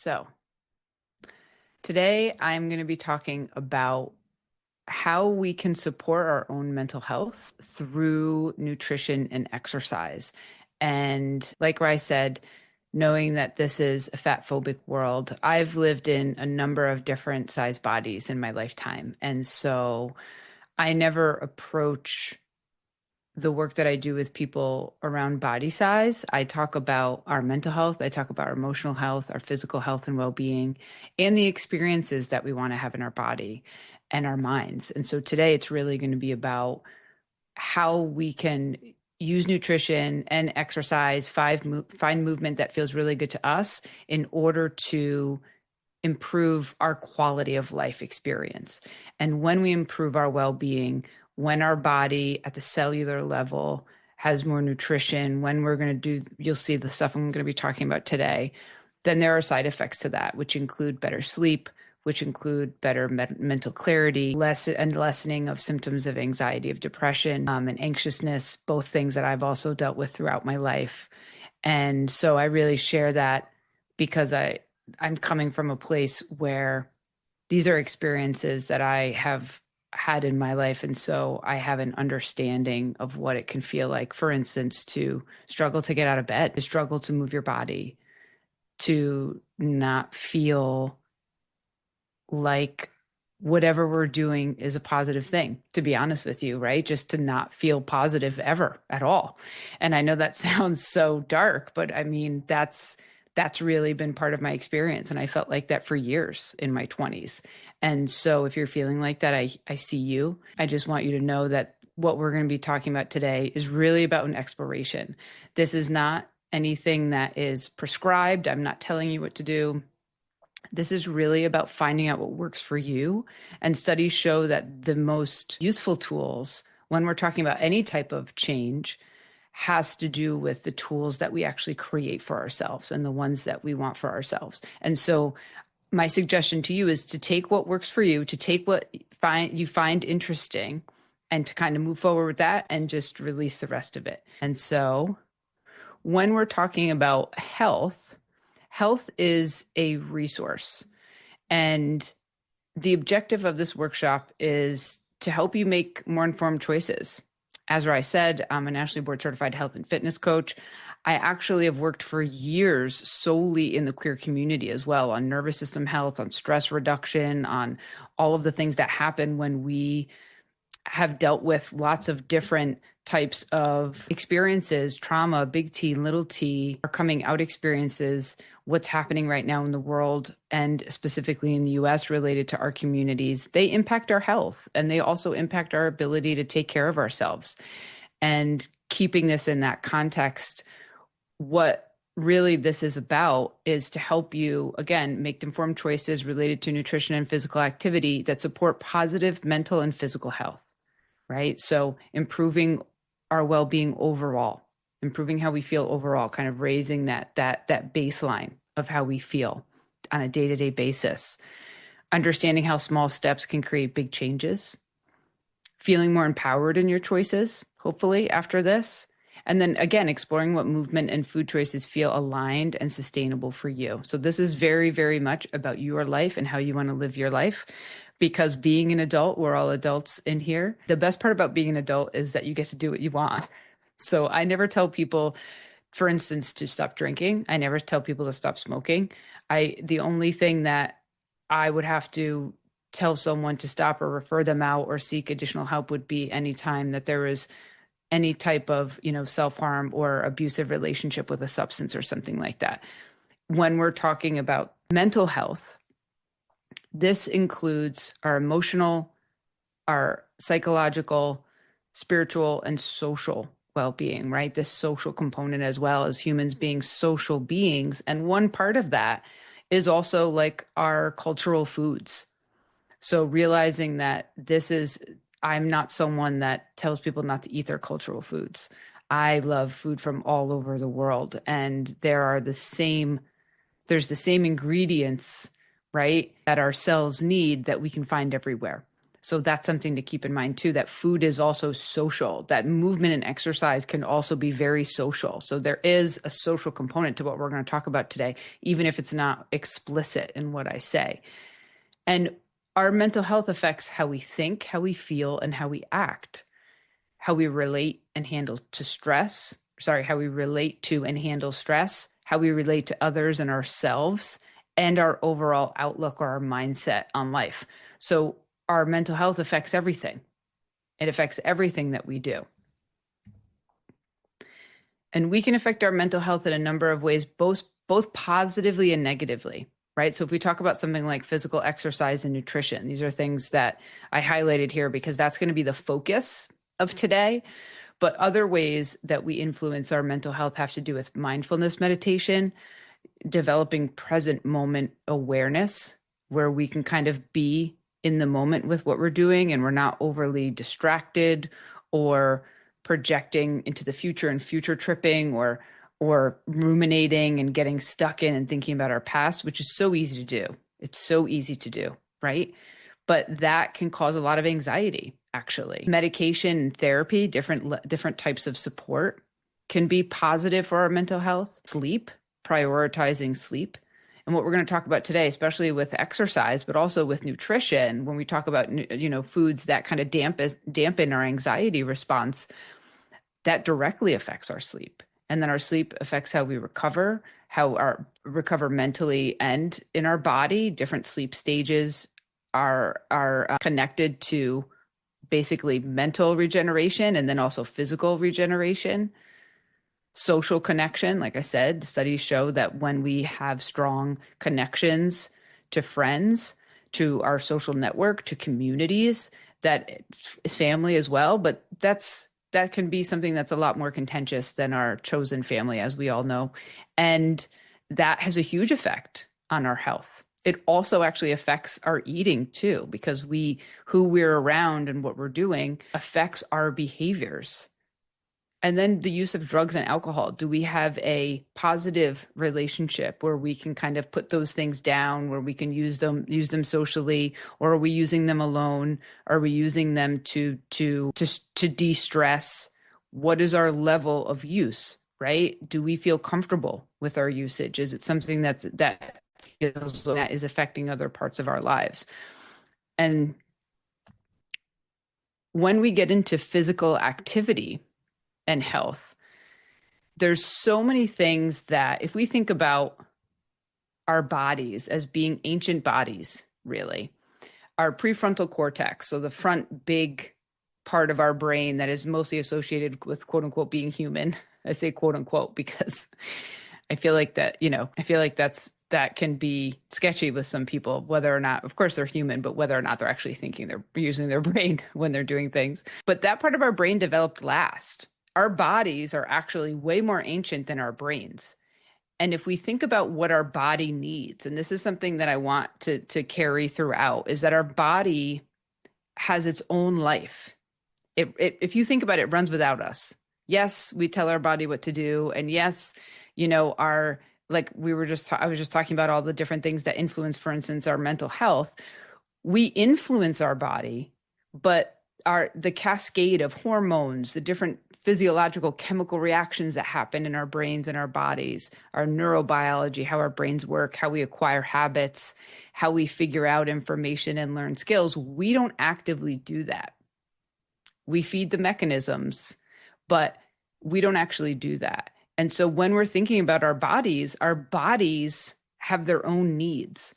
So, today I'm going to be talking about how we can support our own mental health through nutrition and exercise. And like I said, knowing that this is a fat phobic world, I've lived in a number of different size bodies in my lifetime. And so I never approach the work that I do with people around body size. I talk about our mental health, I talk about our emotional health, our physical health and well-being, and the experiences that we want to have in our body and our minds. And so today it's really going to be about how we can use nutrition and exercise, find movement that feels really good to us in order to improve our quality of life experience. And when we improve our well-being, when our body at the cellular level has more nutrition, when we're going to do, you'll see the stuff I'm going to be talking about today, then there are side effects to that, which include better sleep, which include better mental clarity, lessening of symptoms of anxiety, of depression, and anxiousness, both things that I've also dealt with throughout my life. And so I really share that because I'm coming from a place where these are experiences that I have had in my life. And so I have an understanding of what it can feel like, for instance, to struggle to get out of bed, to struggle to move your body, to not feel like whatever we're doing is a positive thing, to be honest with you, right? Just to not feel positive ever at all. And I know that sounds so dark, but I mean, that's really been part of my experience. And I felt like that for years in my 20s. And so if you're feeling like that, I see you. I just want you to know that what we're going to be talking about today is really about an exploration. This is not anything that is prescribed. I'm not telling you what to do. This is really about finding out what works for you. And studies show that the most useful tools when we're talking about any type of change has to do with the tools that we actually create for ourselves and the ones that we want for ourselves. And so my suggestion to you is to take what works for you, to take what you find interesting and to kind of move forward with that and just release the rest of it. And so when we're talking about health, health is a resource. And the objective of this workshop is to help you make more informed choices. As I said, I'm a nationally board certified health and fitness coach. I actually have worked for years solely in the queer community as well, on nervous system health, on stress reduction, on all of the things that happen when we have dealt with lots of different types of experiences, trauma, big T, little t, our coming out experiences, what's happening right now in the world and specifically in the US related to our communities. They impact our health and they also impact our ability to take care of ourselves. And keeping this in that context, what really this is about is to help you, again, make informed choices related to nutrition and physical activity that support positive mental and physical health, right? So improving our well-being overall, improving how we feel overall, kind of raising that baseline of how we feel on a day-to-day basis, understanding how small steps can create big changes, feeling more empowered in your choices, hopefully after this. And then again, exploring what movement and food choices feel aligned and sustainable for you. So this is very, very much about your life and how you want to live your life. Because being an adult, we're all adults in here. The best part about being an adult is that you get to do what you want. So I never tell people, for instance, to stop drinking. I never tell people to stop smoking. The only thing that I would have to tell someone to stop or refer them out or seek additional help would be anytime that there is any type of, self-harm or abusive relationship with a substance or something like that. When we're talking about mental health, this includes our emotional, our psychological, spiritual, and social well-being, right? This social component as well as humans being social beings. And one part of that is also like our cultural foods. So realizing that I'm not someone that tells people not to eat their cultural foods. I love food from all over the world. And there's the same ingredients, right, that our cells need that we can find everywhere. So that's something to keep in mind too, that food is also social, that movement and exercise can also be very social. So there is a social component to what we're going to talk about today, even if it's not explicit in what I say. And our mental health affects how we think, how we feel, and how we act, how we relate and handle to stress. Sorry, how we relate to and handle stress, how we relate to others and ourselves, and our overall outlook or our mindset on life. So our mental health affects everything. It affects everything that we do. And we can affect our mental health in a number of ways, both positively and negatively, right? So if we talk about something like physical exercise and nutrition, these are things that I highlighted here because that's going to be the focus of today. But other ways that we influence our mental health have to do with mindfulness meditation, developing present moment awareness, where we can kind of be in the moment with what we're doing and we're not overly distracted or projecting into the future and future tripping or ruminating and getting stuck in and thinking about our past, which is so easy to do. It's so easy to do, right? But that can cause a lot of anxiety, actually. Medication and therapy, different types of support can be positive for our mental health. Sleep, prioritizing sleep. And what we're going to talk about today, especially with exercise, but also with nutrition, when we talk about, foods that kind of dampen our anxiety response, that directly affects our sleep. And then our sleep affects how we recover, recover mentally and in our body. Different sleep stages are connected to basically mental regeneration and then also physical regeneration. Social connection, like I said, the studies show that when we have strong connections to friends, to our social network, to communities, that is family as well, but that can be something that's a lot more contentious than our chosen family, as we all know. And that has a huge effect on our health. It also actually affects our eating too, because who we're around and what we're doing affects our behaviors. And then the use of drugs and alcohol. Do we have a positive relationship where we can kind of put those things down, where we can use them socially, or are we using them alone? Are we using them to de-stress? What is our level of use, right? Do we feel comfortable with our usage? Is it something that feels that is affecting other parts of our lives? And when we get into physical activity and health, there's so many things that if we think about our bodies as being ancient bodies, really, our prefrontal cortex, so the front big part of our brain that is mostly associated with quote unquote being human. I say quote unquote because I feel like that can be sketchy with some people, whether or not, of course, they're human, but whether or not they're actually thinking, they're using their brain when they're doing things. But that part of our brain developed last. Our bodies are actually way more ancient than our brains. And if we think about what our body needs, and this is something that I want to carry throughout, is that our body has its own life. If you think about it, it runs without us. Yes, we tell our body what to do. And yes, I was just talking about all the different things that influence, for instance, our mental health. We influence our body, but the cascade of hormones, the different physiological chemical reactions that happen in our brains and our bodies, our neurobiology, how our brains work, how we acquire habits, how we figure out information and learn skills, we don't actively do that. We feed the mechanisms, but we don't actually do that. And so when we're thinking about our bodies have their own needs.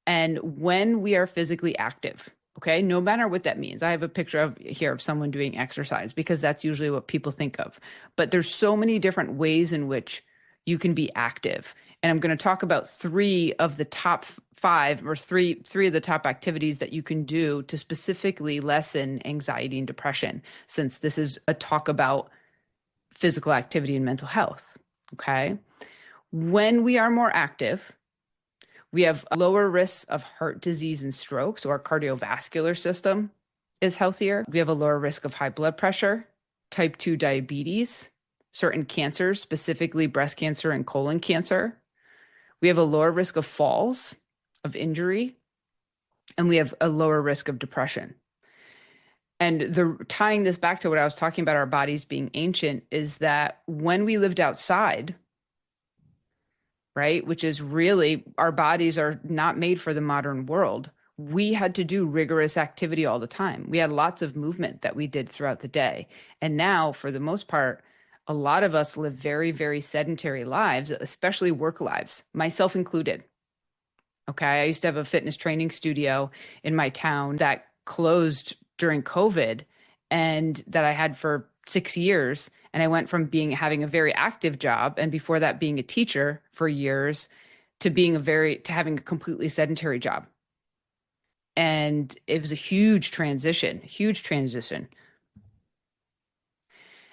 And when we are physically active, okay, no matter what that means. I have a picture here of someone doing exercise because that's usually what people think of. But there's so many different ways in which you can be active. And I'm going to talk about three of the top five, or three of the top activities that you can do to specifically lessen anxiety and depression, since this is a talk about physical activity and mental health. Okay. When we are more active, we have lower risks of heart disease and stroke. So our cardiovascular system is healthier. We have a lower risk of high blood pressure, type 2 diabetes, certain cancers, specifically breast cancer and colon cancer. We have a lower risk of falls, of injury, and we have a lower risk of depression. And the tying this back to what I was talking about, our bodies being ancient, is that when we lived outside, right, which is really our bodies are not made for the modern world. We had to do rigorous activity all the time. We had lots of movement that we did throughout the day. And now, for the most part, a lot of us live very, very sedentary lives, especially work lives, myself included. Okay. I used to have a fitness training studio in my town that closed during COVID and that I had for 6 years. And I went from having a very active job and before that being a teacher for years to having a completely sedentary job. And it was a huge transition, huge transition.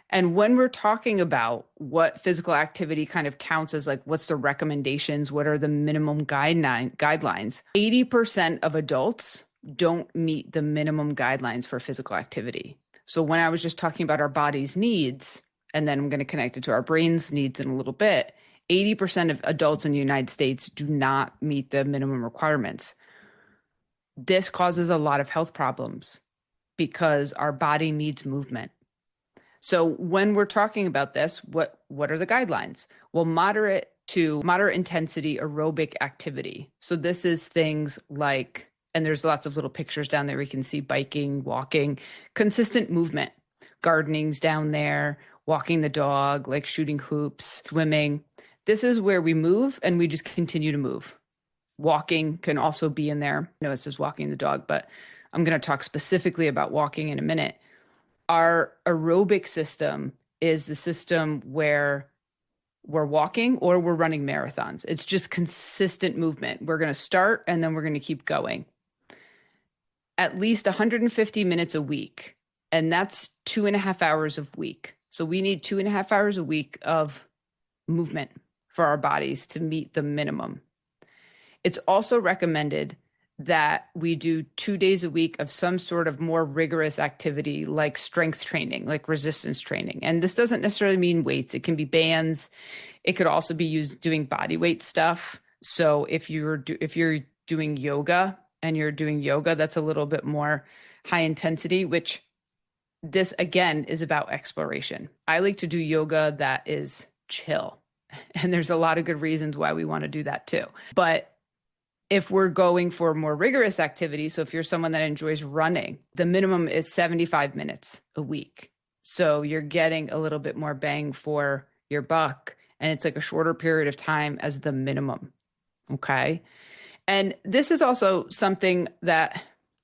And when we're talking about what physical activity kind of counts as, like, what's the recommendations, what are the minimum guidelines, 80% of adults don't meet the minimum guidelines for physical activity. So when I was just talking about our body's needs, and then I'm going to connect it to our brain's needs in a little bit, 80% of adults in the United States do not meet the minimum requirements. This causes a lot of health problems because our body needs movement. So when we're talking about this, what are the guidelines? Well, moderate to moderate intensity aerobic activity. So this is things like, and there's lots of little pictures down there. We can see biking, walking, consistent movement, gardening's down there, walking the dog, like shooting hoops, swimming. This is where we move and we just continue to move. Walking can also be in there. I know it says walking the dog, but I'm going to talk specifically about walking in a minute. Our aerobic system is the system where we're walking or we're running marathons. It's just consistent movement. We're going to start and then we're going to keep going. At least 150 minutes a week. And that's 2.5 hours a week. So we need 2.5 hours a week of movement for our bodies to meet the minimum. It's also recommended that we do 2 days a week of some sort of more rigorous activity like strength training, like resistance training. And this doesn't necessarily mean weights. It can be bands. It could also be used doing body weight stuff. So if you're doing yoga and you're doing yoga, that's a little bit more high intensity, which this again is about exploration. I like to do yoga that is chill. And there's a lot of good reasons why we want to do that too. But if we're going for more rigorous activity, so if you're someone that enjoys running, the minimum is 75 minutes a week. So you're getting a little bit more bang for your buck. And it's like a shorter period of time as the minimum. Okay. And this is also something that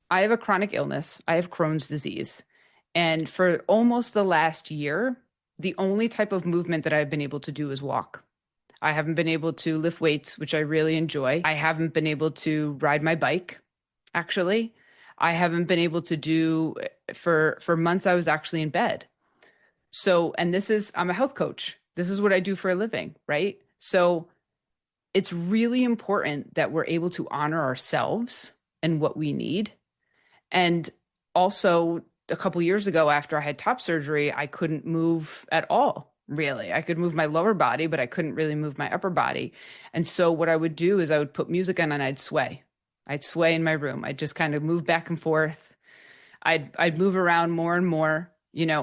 I have a chronic illness. I have Crohn's disease. And for almost the last year, the only type of movement that I've been able to do is walk. I haven't been able to lift weights, which I really enjoy. I haven't been able to ride my bike, actually. I haven't been able to do, for months, I was actually in bed. So, and I'm a health coach. This is what I do for a living, right? So it's really important that we're able to honor ourselves and what we need. And also, a couple years ago, after I had top surgery, I couldn't move at all. Really, I could move my lower body, but I couldn't really move my upper body. And so what I would do is I would put music on and I'd sway. I'd sway in my room. I'd just kind of move back and forth. I'd move around more and more,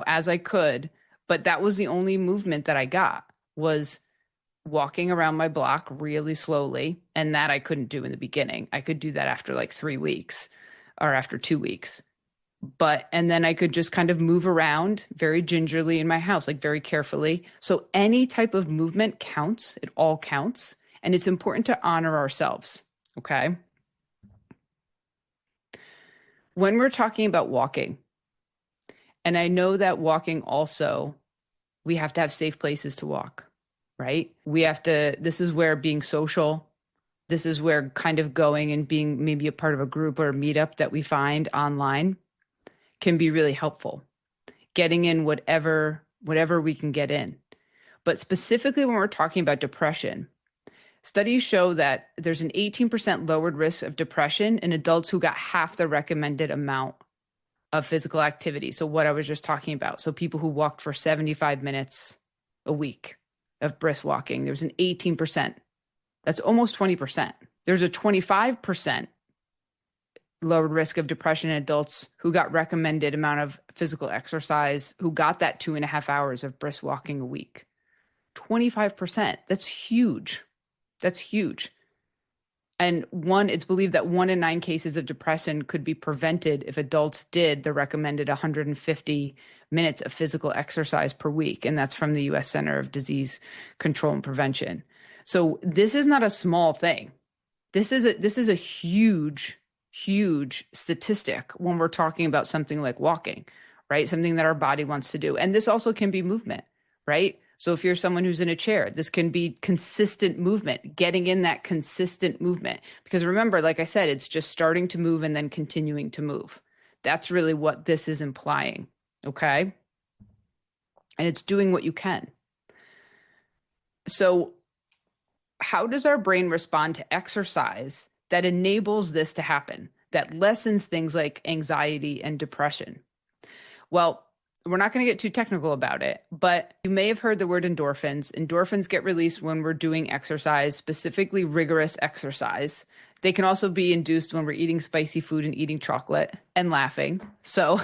as I could. But that was the only movement that I got, was walking around my block really slowly. And that I couldn't do in the beginning. I could do that after like 3 weeks or after 2 weeks. And then I could just kind of move around very gingerly in my house, like very carefully. So any type of movement counts. It all counts. And it's important to honor ourselves. Okay. When we're talking about walking, and I know that walking also, we have to have safe places to walk, right? This is where being social, this is where kind of going and being maybe a part of a group or a meetup that we find online can be really helpful, getting in whatever we can get in. But specifically when we're talking about depression, studies show that there's an 18% lowered risk of depression in adults who got half the recommended amount of physical activity. So what I was just talking about. So people who walked for 75 minutes a week of brisk walking, there's an 18%. That's almost 20%. There's a 25% lowered risk of depression in adults who got recommended amount of physical exercise, who got that 2.5 hours of brisk walking a week. 25%. That's huge. That's huge. And it's believed that 1 in 9 cases of depression could be prevented if adults did the recommended 150 minutes of physical exercise per week. And that's from the US Center of Disease Control and Prevention. So this is not a small thing. This is a huge, huge statistic when we're talking about something like walking, right? Something that our body wants to do. And this also can be movement, right? So if you're someone who's in a chair, this can be consistent movement, getting in that consistent movement. Because remember, like I said, it's just starting to move and then continuing to move. That's really what this is implying, okay? And it's doing what you can. So how does our brain respond to exercise that enables this to happen, that lessens things like anxiety and depression? Well, we're not going to get too technical about it, but you may have heard the word endorphins. Endorphins get released when we're doing exercise, specifically rigorous exercise. They can also be induced when we're eating spicy food and eating chocolate and laughing. So,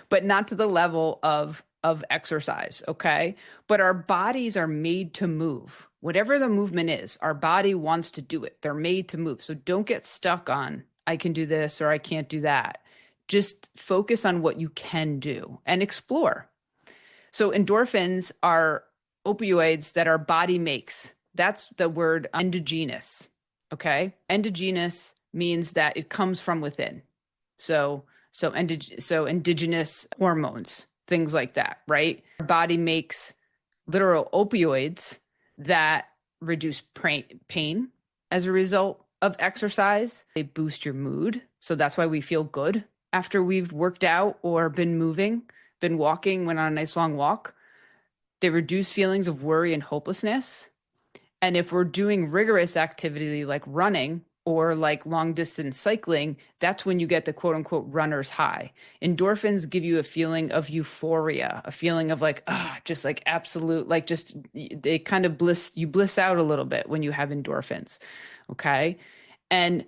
but not to the level of exercise, okay? But our bodies are made to move. Whatever the movement is, our body wants to do it. They're made to move. So don't get stuck on, I can do this or I can't do that. Just focus on what you can do and explore. So endorphins are opioids that our body makes. That's the word endogenous, okay? Endogenous means that it comes from within. So indigenous hormones, things like that, right? Our body makes literal opioids that reduce pain as a result of exercise. They boost your mood. So that's why we feel good after we've worked out or been moving, been walking, went on a nice long walk. They reduce feelings of worry and hopelessness. And if we're doing rigorous activity like running or like long distance cycling, that's when you get the quote unquote runner's high. Endorphins give you a feeling of euphoria, a feeling of like, just like absolute, like just they kind of you bliss out a little bit when you have endorphins. Okay. And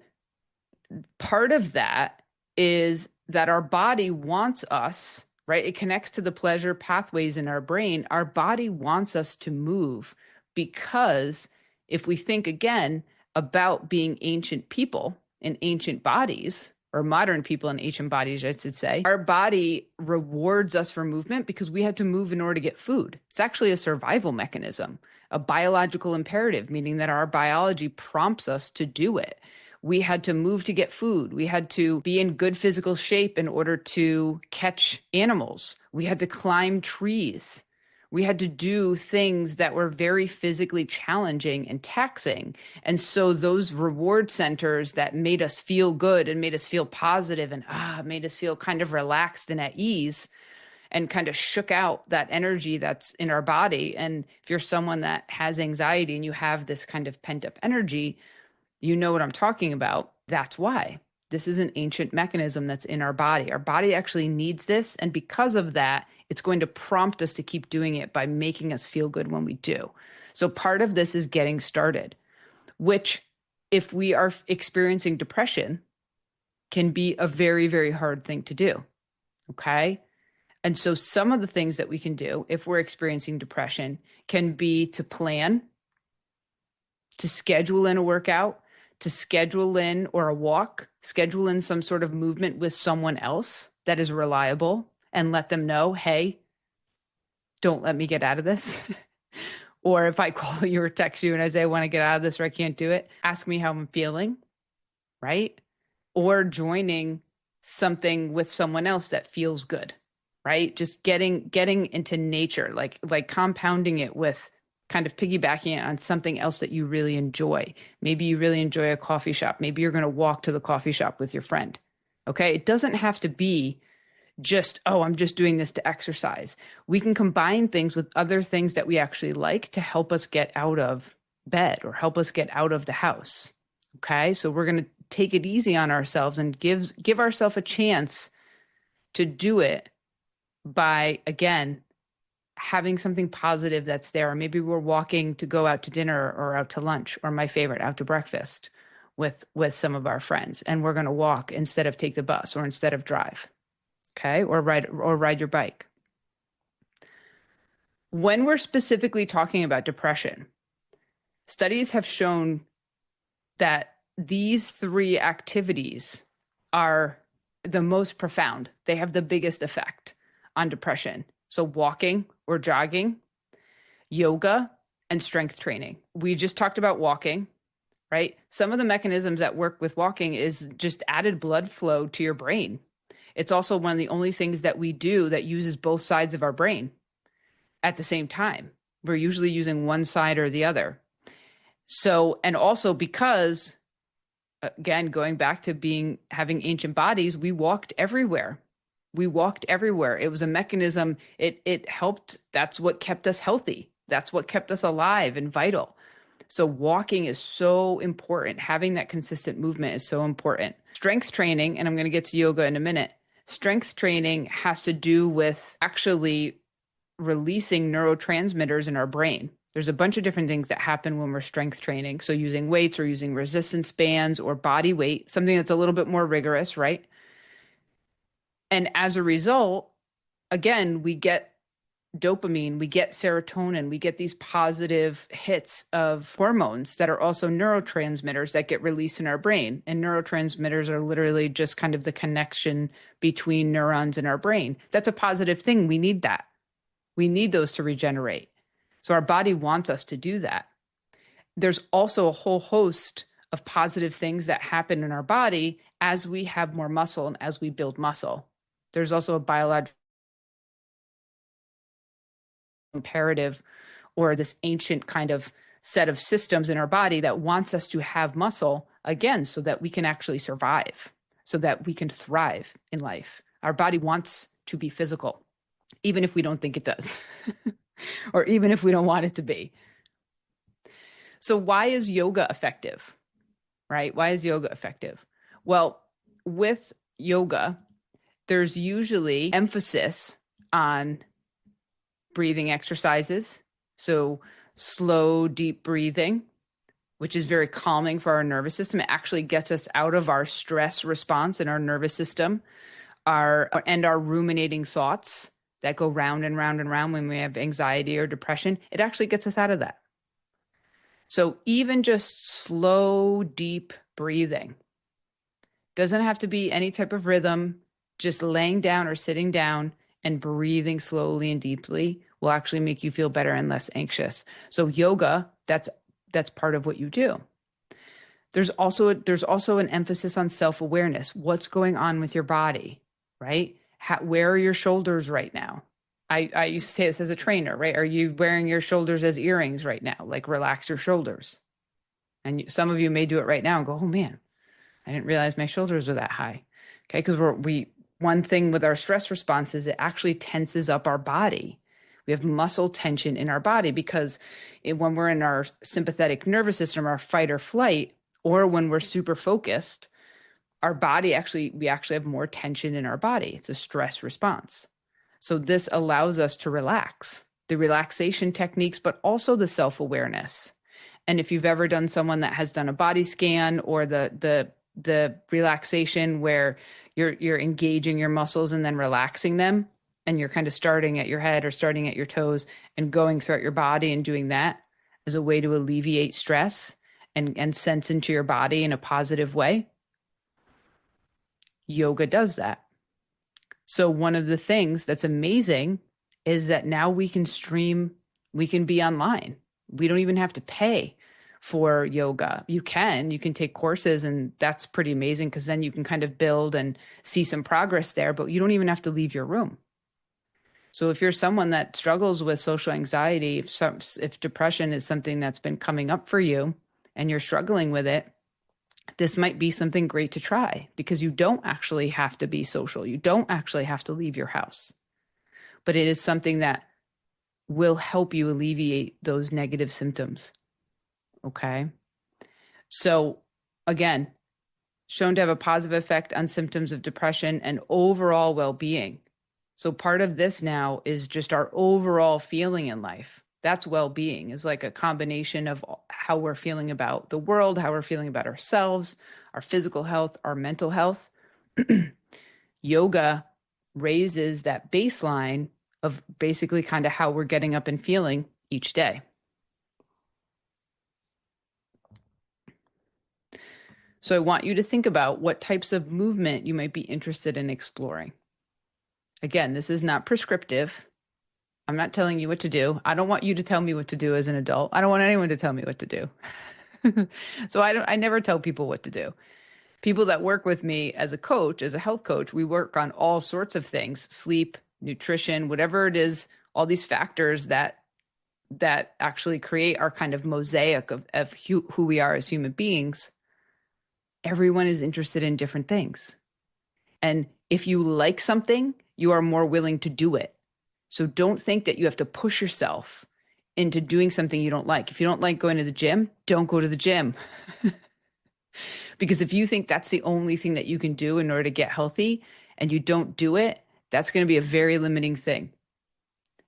part of that is that our body wants us, right? It connects to the pleasure pathways in our brain. Our body wants us to move because if we think again about being ancient people in ancient bodies, or modern people in ancient bodies, I should say, our body rewards us for movement because we had to move in order to get food. It's actually a survival mechanism, a biological imperative, meaning that our biology prompts us to do it. We had to move to get food. We had to be in good physical shape in order to catch animals. We had to climb trees. We had to do things that were very physically challenging and taxing. And so those reward centers that made us feel good and made us feel positive and made us feel kind of relaxed and at ease and kind of shook out that energy that's in our body. And if you're someone that has anxiety and you have this kind of pent up energy, you know what I'm talking about. That's why. This is an ancient mechanism that's in our body. Our body actually needs this. And because of that, it's going to prompt us to keep doing it by making us feel good when we do. So part of this is getting started, which if we are experiencing depression can be a very, very hard thing to do. Okay. And so some of the things that we can do if we're experiencing depression can be to plan, to schedule in a workout, to schedule in or a walk, schedule in some sort of movement with someone else that is reliable and let them know, hey, don't let me get out of this. Or if I call you or text you and I say, I want to get out of this or I can't do it, ask me how I'm feeling, right? Or joining something with someone else that feels good, right? Just getting into nature, like compounding it with kind of piggybacking it on something else that you really enjoy. Maybe you really enjoy a coffee shop. Maybe you're going to walk to the coffee shop with your friend. Okay. It doesn't have to be just, I'm just doing this to exercise. We can combine things with other things that we actually like to help us get out of bed or help us get out of the house. Okay. So we're going to take it easy on ourselves and give ourselves a chance to do it by, again, having something positive that's there. Or maybe we're walking to go out to dinner or out to lunch, or my favorite, out to breakfast. with some of our friends, and we're going to walk instead of take the bus or instead of drive. Okay. Or ride your bike. When we're specifically talking about depression, studies have shown that these three activities are the most profound. They have the biggest effect on depression. So walking or jogging, yoga, and strength training. We just talked about walking, right? Some of the mechanisms that work with walking is just added blood flow to your brain. It's also one of the only things that we do that uses both sides of our brain at the same time. We're usually using one side or the other. So, and also because, again, going back to having ancient bodies, we walked everywhere. We walked everywhere. It was a mechanism. It helped. That's what kept us healthy. That's what kept us alive and vital. So walking is so important. Having that consistent movement is so important. Strength training, and I'm going to get to yoga in a minute. Strength training has to do with actually releasing neurotransmitters in our brain. There's a bunch of different things that happen when we're strength training. So using weights or using resistance bands or body weight, something that's a little bit more rigorous, right? And as a result, again, we get dopamine, we get serotonin, we get these positive hits of hormones that are also neurotransmitters that get released in our brain. And neurotransmitters are literally just kind of the connection between neurons in our brain. That's a positive thing. We need that. We need those to regenerate. So our body wants us to do that. There's also a whole host of positive things that happen in our body as we have more muscle and as we build muscle. There's also a biological imperative or this ancient kind of set of systems in our body that wants us to have muscle, again, so that we can actually survive, so that we can thrive in life. Our body wants to be physical, even if we don't think it does, or even if we don't want it to be. So why is yoga effective, right? Why is yoga effective? Well, with yoga, there's usually emphasis on breathing exercises. So slow, deep breathing, which is very calming for our nervous system. It actually gets us out of our stress response in our nervous system, our ruminating thoughts that go round and round and round when we have anxiety or depression. It actually gets us out of that. So even just slow, deep breathing doesn't have to be any type of rhythm. Just laying down or sitting down and breathing slowly and deeply will actually make you feel better and less anxious. So yoga, that's part of what you do. There's also an emphasis on self-awareness. What's going on with your body, right? Where are your shoulders right now? I used to say this as a trainer, right? Are you wearing your shoulders as earrings right now? Like relax your shoulders. And some of you may do it right now and go, oh man, I didn't realize my shoulders were that high. Okay, because one thing with our stress response is it actually tenses up our body. We have muscle tension in our body because when we're in our sympathetic nervous system, our fight or flight, or when we're super focused, our body we actually have more tension in our body. It's a stress response. So this allows us to relax, the relaxation techniques, but also the self-awareness. And if you've ever done someone that has done a body scan or the relaxation where you're engaging your muscles and then relaxing them, and you're kind of starting at your head or starting at your toes and going throughout your body and doing that as a way to alleviate stress and sense into your body in a positive way. Yoga does that. So one of the things that's amazing is that now we can be online. We don't even have to pay for yoga. You can take courses, and that's pretty amazing because then you can kind of build and see some progress there, but you don't even have to leave your room. So if you're someone that struggles with social anxiety, if depression is something that's been coming up for you and you're struggling with it, this might be something great to try because you don't actually have to be social. You don't actually have to leave your house, but it is something that will help you alleviate those negative symptoms. Okay. So again, shown to have a positive effect on symptoms of depression and overall well-being. So part of this now is just our overall feeling in life. That's well-being, is like a combination of how we're feeling about the world, how we're feeling about ourselves, our physical health, our mental health. Yoga raises that baseline of basically kind of how we're getting up and feeling each day. So I want you to think about what types of movement you might be interested in exploring. Again, this is not prescriptive. I'm not telling you what to do. I don't want you to tell me what to do as an adult. I don't want anyone to tell me what to do. So I never tell people what to do. People that work with me as a coach, as a health coach, we work on all sorts of things, sleep, nutrition, whatever it is, all these factors that actually create our kind of mosaic of who we are as human beings. Everyone is interested in different things. And if you like something, you are more willing to do it. So don't think that you have to push yourself into doing something you don't like. If you don't like going to the gym, don't go to the gym. Because if you think that's the only thing that you can do in order to get healthy and you don't do it, that's going to be a very limiting thing.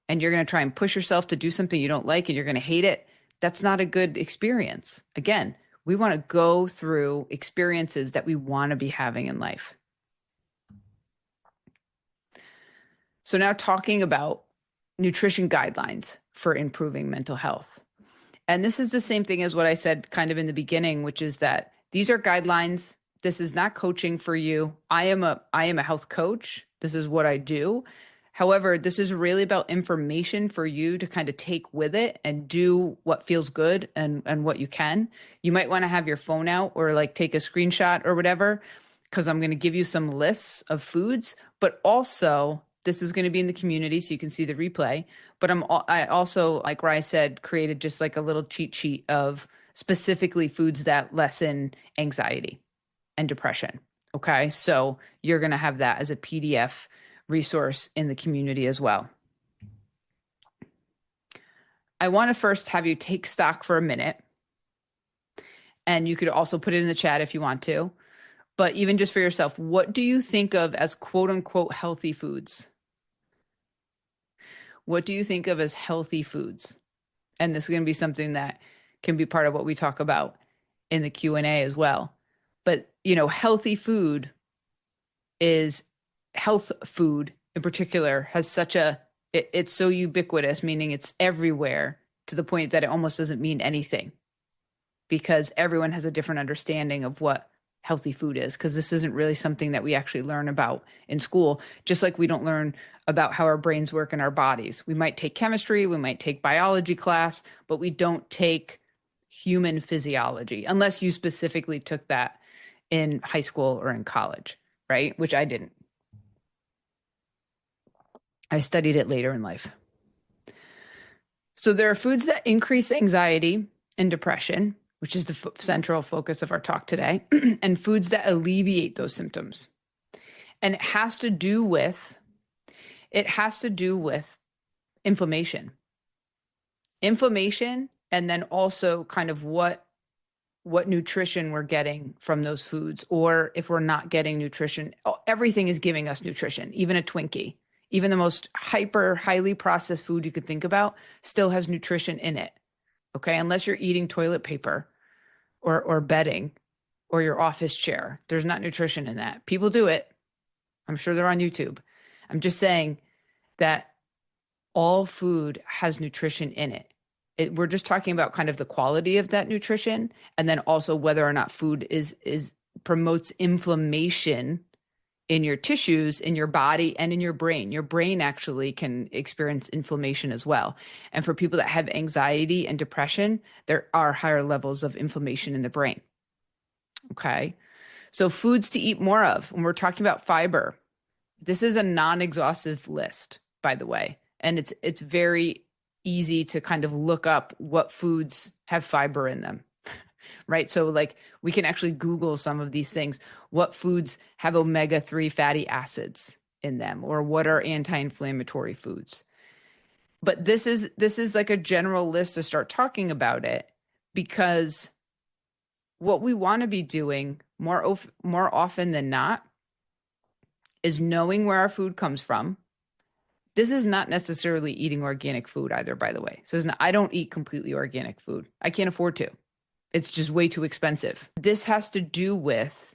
And you're going to try and push yourself to do something you don't like and you're going to hate it. That's not a good experience. Again, we want to go through experiences that we want to be having in life. So now talking about nutrition guidelines for improving mental health. And this is the same thing as what I said kind of in the beginning, which is that these are guidelines. This is not coaching for you. I am a health coach. This is what I do. However, this is really about information for you to kind of take with it and do what feels good and what you can. You might want to have your phone out or like take a screenshot or whatever, because I'm going to give you some lists of foods, but also this is going to be in the community so you can see the replay. But I also, like where I said, created just like a little cheat sheet of specifically foods that lessen anxiety and depression. Okay. So you're going to have that as a PDF resource in the community as well. I want to first have you take stock for a minute. And you could also put it in the chat if you want to. But even just for yourself, what do you think of as quote unquote healthy foods? What do you think of as healthy foods? And this is going to be something that can be part of what we talk about in the Q&A as well. But, healthy food is health food in particular has such it's so ubiquitous, meaning it's everywhere to the point that it almost doesn't mean anything because everyone has a different understanding of what healthy food is, because this isn't really something that we actually learn about in school, just like we don't learn about how our brains work in our bodies. We might take chemistry, we might take biology class, but we don't take human physiology unless you specifically took that in high school or in college, right? Which I didn't. I studied it later in life. So there are foods that increase anxiety and depression, which is the central focus of our talk today, and foods that alleviate those symptoms. And it has to do with inflammation. Inflammation, and then also kind of what nutrition we're getting from those foods, or if we're not getting nutrition. Everything is giving us nutrition, even a Twinkie. Even the most highly processed food you could think about still has nutrition in it. Okay. Unless you're eating toilet paper or bedding or your office chair, there's not nutrition in that. People do it. I'm sure they're on YouTube. I'm just saying that all food has nutrition in it. We're just talking about kind of the quality of that nutrition, and then also whether or not food promotes inflammation in your tissues, in your body, and in your brain. Your brain actually can experience inflammation as well. And for people that have anxiety and depression, there are higher levels of inflammation in the brain. Okay. So foods to eat more of. When we're talking about fiber, this is a non-exhaustive list, by the way. And it's very easy to kind of look up what foods have fiber in them. Right. So like we can actually Google some of these things. What foods have omega-3 fatty acids in them, or what are anti-inflammatory foods? But this is like a general list to start talking about it, because what we want to be doing more often than not is knowing where our food comes from, This is not necessarily eating organic food either, by the way. So I don't eat completely organic food. I can't afford to. It's just way too expensive. This has to do with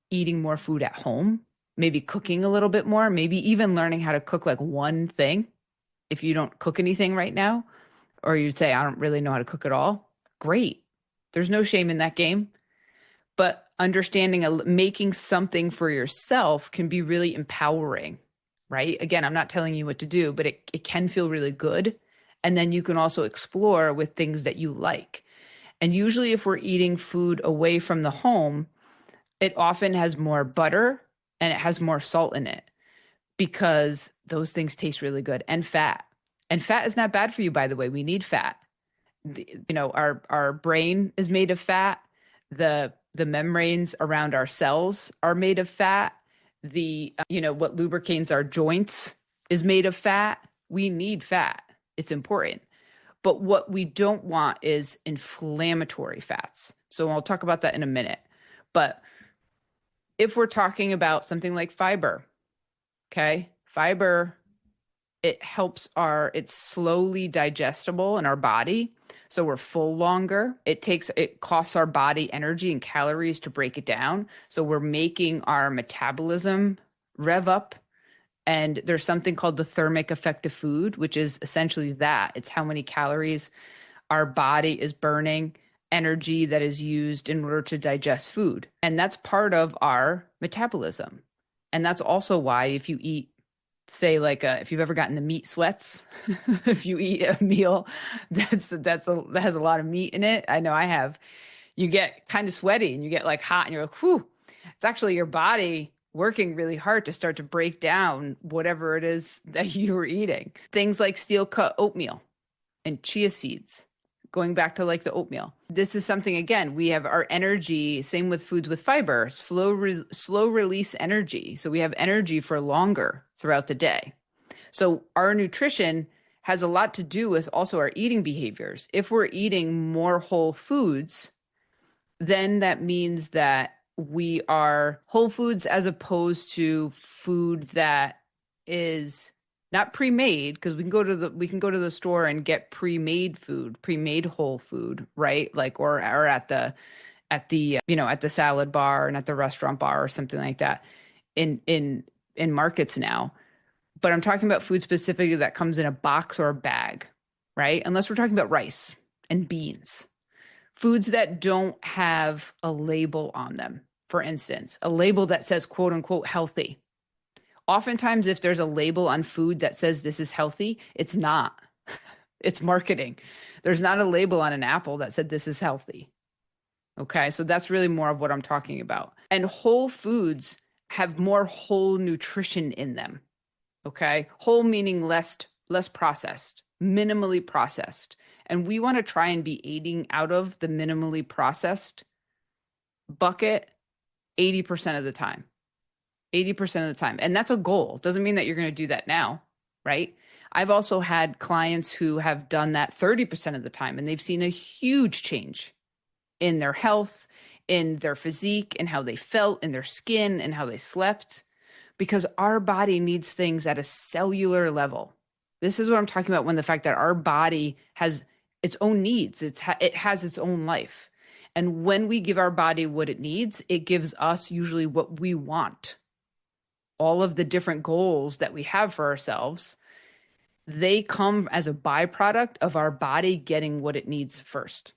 eating more food at home, maybe cooking a little bit more, maybe even learning how to cook like one thing. If you don't cook anything right now, or you'd say, I don't really know how to cook at all, great. There's no shame in that game. But understanding making something for yourself can be really empowering, right? Again, I'm not telling you what to do, but it can feel really good. And then you can also explore with things that you like. And usually, if we're eating food away from the home, it often has more butter and it has more salt in it because those things taste really good, and fat. And fat is not bad for you, by the way. We need fat. Our brain is made of fat. The membranes around our cells are made of fat. What lubricates our joints is made of fat. We need fat. It's important. But what we don't want is inflammatory fats. So I'll talk about that in a minute. But if we're talking about something like fiber, okay, fiber, it's slowly digestible in our body. So we're full longer. It costs our body energy and calories to break it down. So we're making our metabolism rev up. And there's something called the thermic effect of food, which is essentially that. It's how many calories our body is burning, energy that is used in order to digest food. And that's part of our metabolism. And that's also why if you eat, say, if you've ever gotten the meat sweats, if you eat a meal that has a lot of meat in it, I know I have, you get kind of sweaty and you get like hot and you're like, whew, it's actually your body working really hard to start to break down whatever it is that you were eating. Things like steel cut oatmeal and chia seeds, going back to like the oatmeal. This is something, again, we have our energy, same with foods with fiber, slow release energy. So we have energy for longer throughout the day. So our nutrition has a lot to do with also our eating behaviors. If we're eating more whole foods, then that means that we are whole foods as opposed to food that is not pre-made, because we can go to the store and get pre-made food, pre-made whole food, right? Like or at the at the salad bar and at the restaurant bar or something like that in markets now. But I'm talking about food specifically that comes in a box or a bag, right? Unless we're talking about rice and beans. Foods that don't have a label on them, for instance, a label that says quote unquote healthy. Oftentimes, if there's a label on food that says this is healthy, it's not. It's marketing. There's not a label on an apple that said this is healthy. Okay, so that's really more of what I'm talking about. And whole foods have more whole nutrition in them. Okay, whole meaning less processed, minimally processed. And we want to try and be eating out of the minimally processed bucket 80% of the time. 80% of the time. And that's a goal. Doesn't mean that you're going to do that now, right? I've also had clients who have done that 30% of the time, and they've seen a huge change in their health, in their physique, in how they felt, in their skin, and how they slept, because our body needs things at a cellular level. This is what I'm talking about when the fact that our body has its own needs. It has its own life. And when we give our body what it needs, it gives us usually what we want. All of the different goals that we have for ourselves, they come as a byproduct of our body getting what it needs first.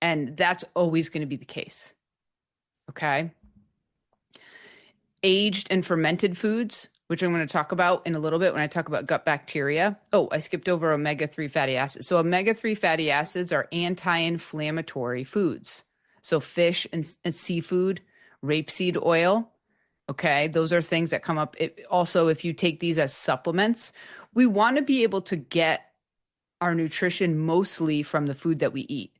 And that's always going to be the case. Okay. Aged and fermented foods, which I'm going to talk about in a little bit when I talk about gut bacteria. Oh, I skipped over omega-3 fatty acids. So omega-3 fatty acids are anti-inflammatory foods. So fish and seafood, rapeseed oil. Okay, those are things that come up. Also, if you take these as supplements, we want to be able to get our nutrition mostly from the food that we eat.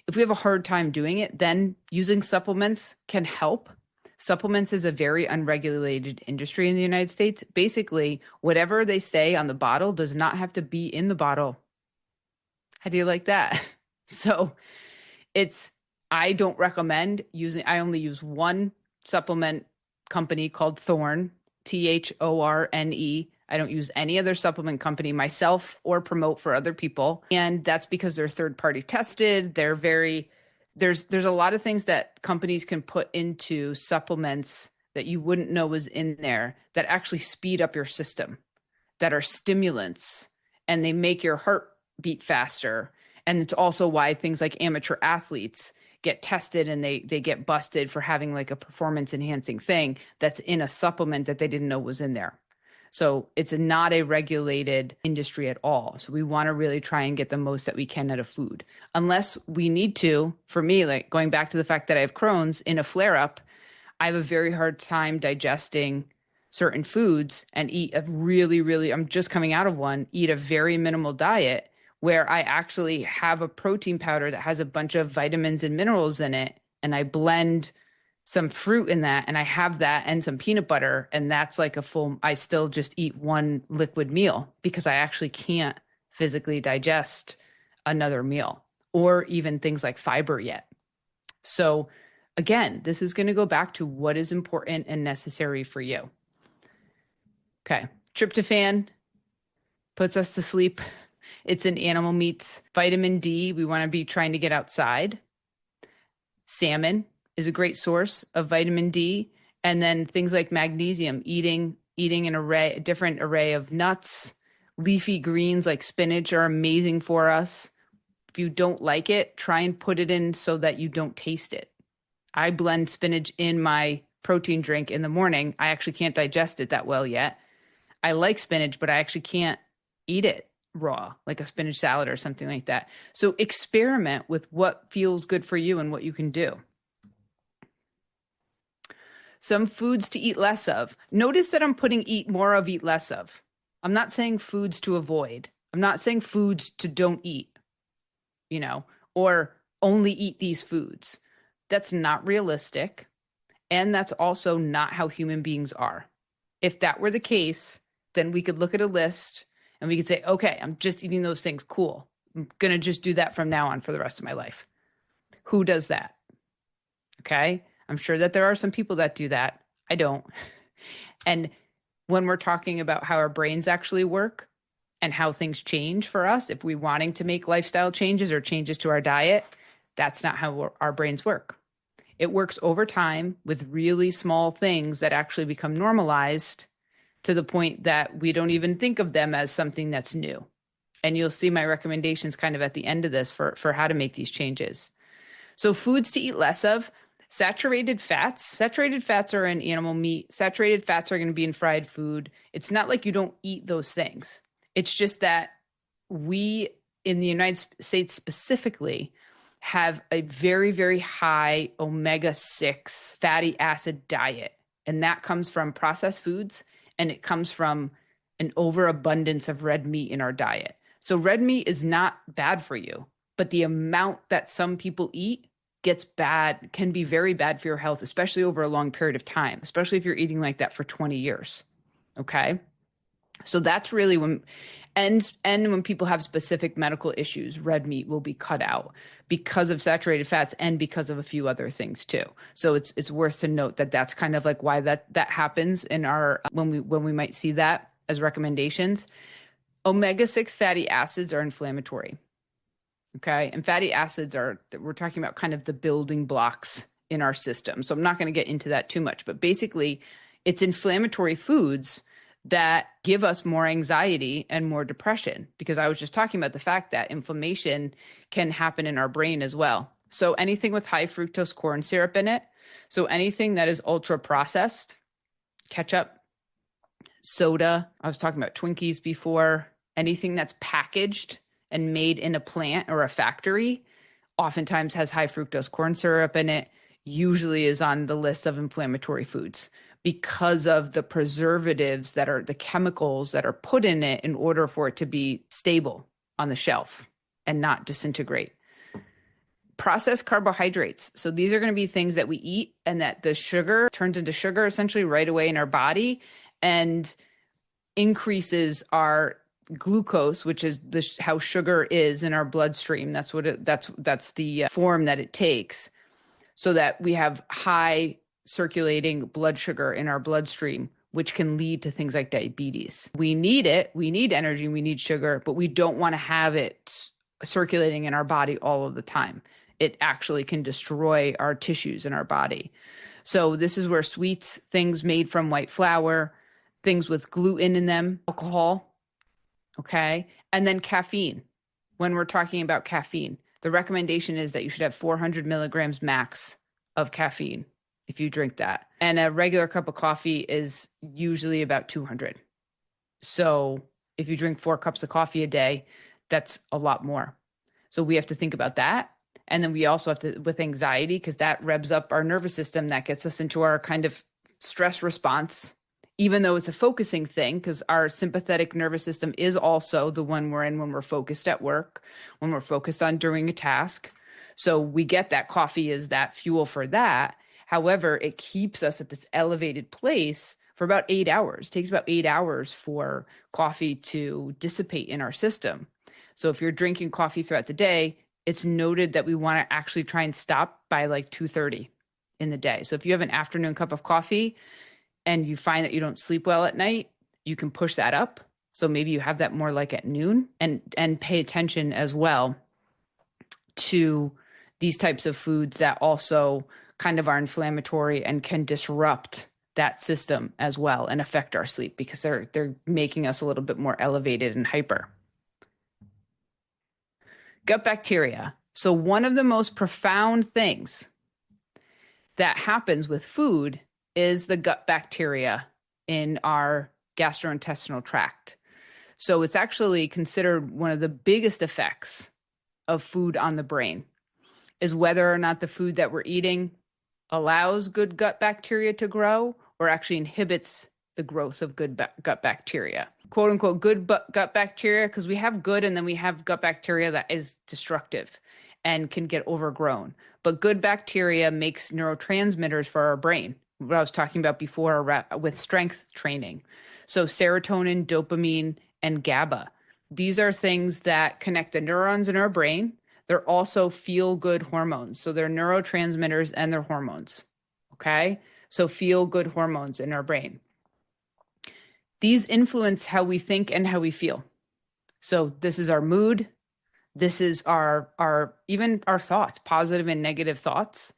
If we have a hard time doing it, then using supplements can help. Supplements is a very unregulated industry in the United States. Basically, whatever they say on the bottle does not have to be in the bottle. How do you like that? So I don't recommend using, I only use one supplement company called Thorne, Thorne. I don't use any other supplement company myself or promote for other people. And that's because they're third party tested. There's a lot of things that companies can put into supplements that you wouldn't know was in there that actually speed up your system, that are stimulants, and they make your heart beat faster. And it's also why things like amateur athletes get tested and they get busted for having like a performance enhancing thing that's in a supplement that they didn't know was in there. So it's not a regulated industry at all. So we want to really try and get the most that we can out of food. Unless we need to, for me, like going back to the fact that I have Crohn's, in a flare up, I have a very hard time digesting certain foods and eat a really, I'm just coming out of one, eat a very minimal diet where I actually have a protein powder that has a bunch of vitamins and minerals in it. And I blend some fruit in that and I have that and some peanut butter. And that's like I still just eat one liquid meal because I actually can't physically digest another meal or even things like fiber yet. So again, this is going to go back to what is important and necessary for you. Okay. Tryptophan puts us to sleep. It's in animal meats. Vitamin D, we want to be trying to get outside. Salmon is a great source of vitamin D. And then things like magnesium, eating a different array of nuts. Leafy greens like spinach are amazing for us. If you don't like it, try and put it in so that you don't taste it. I blend spinach in my protein drink in the morning. I actually can't digest it that well yet. I like spinach, but I actually can't eat it raw, like a spinach salad or something like that. So experiment with what feels good for you and what you can do. Some foods to eat less of. Notice that I'm putting eat more of, eat less of. I'm not saying foods to avoid. I'm not saying foods to don't eat, or only eat these foods. That's not realistic. And that's also not how human beings are. If that were the case, then we could look at a list and we could say, okay, I'm just eating those things. Cool. I'm going to just do that from now on for the rest of my life. Who does that? Okay. I'm sure that there are some people that do that. I don't. And when we're talking about how our brains actually work and how things change for us, if we're wanting to make lifestyle changes or changes to our diet, that's not how our brains work. It works over time with really small things that actually become normalized to the point that we don't even think of them as something that's new. And you'll see my recommendations kind of at the end of this for how to make these changes. So foods to eat less of. Saturated fats. Saturated fats are in animal meat. Saturated fats are going to be in fried food. It's not like you don't eat those things. It's just that we in the United States specifically have a very, very high omega-6 fatty acid diet. And that comes from processed foods, and it comes from an overabundance of red meat in our diet. So red meat is not bad for you, but the amount that some people eat can be very bad for your health, especially over a long period of time, especially if you're eating like that for 20 years. Okay. So that's really when people have specific medical issues, red meat will be cut out because of saturated fats and because of a few other things too. So it's worth to note that that's kind of like why that happens in our, when we might see that as recommendations. Omega-6 fatty acids are inflammatory. Okay. And fatty acids we're talking about kind of the building blocks in our system. So I'm not going to get into that too much, but basically it's inflammatory foods that give us more anxiety and more depression, because I was just talking about the fact that inflammation can happen in our brain as well. So anything with high fructose corn syrup in it, so anything that is ultra processed, ketchup, soda, I was talking about Twinkies before, anything that's packaged and made in a plant or a factory oftentimes has high fructose corn syrup in it, usually is on the list of inflammatory foods, because of the preservatives that are the chemicals that are put in it in order for it to be stable on the shelf and not disintegrate. Processed carbohydrates. So these are going to be things that we eat and that the sugar turns into sugar essentially right away in our body and increases our glucose, which is how sugar is in our bloodstream. That's the form that it takes, so that we have high circulating blood sugar in our bloodstream, which can lead to things like diabetes. We need it. We need energy. We need sugar, but we don't want to have it circulating in our body all of the time. It actually can destroy our tissues in our body. So this is where sweets, things made from white flour, things with gluten in them, alcohol, okay? And then caffeine. When we're talking about caffeine, the recommendation is that you should have 400 milligrams max of caffeine if you drink that. And a regular cup of coffee is usually about 200. So if you drink 4 cups of coffee a day, that's a lot more. So we have to think about that. And then we also have to, with anxiety, because that revs up our nervous system, that gets us into our kind of stress response, even though it's a focusing thing, because our sympathetic nervous system is also the one we're in when we're focused at work, when we're focused on doing a task. So we get that coffee is that fuel for that. However, it keeps us at this elevated place for about 8 hours. It takes about 8 hours for coffee to dissipate in our system. So if you're drinking coffee throughout the day, it's noted that we want to actually try and stop by like 2:30 in the day. So if you have an afternoon cup of coffee and you find that you don't sleep well at night, you can push that up. So maybe you have that more like at noon, and pay attention as well to these types of foods that also kind of are inflammatory and can disrupt that system as well and affect our sleep, because they're making us a little bit more elevated and hyper. Gut bacteria. So one of the most profound things that happens with food is the gut bacteria in our gastrointestinal tract. So it's actually considered one of the biggest effects of food on the brain, is whether or not the food that we're eating allows good gut bacteria to grow or actually inhibits the growth of good gut bacteria. Quote unquote, good gut bacteria, because we have good and then we have gut bacteria that is destructive and can get overgrown. But good bacteria makes neurotransmitters for our brain, what I was talking about before with strength training. So serotonin, dopamine, and GABA. These are things that connect the neurons in our brain. They're also feel-good hormones. So they're neurotransmitters and they're hormones, okay? So feel-good hormones in our brain. These influence how we think and how we feel. So this is our mood. This is our even our thoughts, positive and negative thoughts,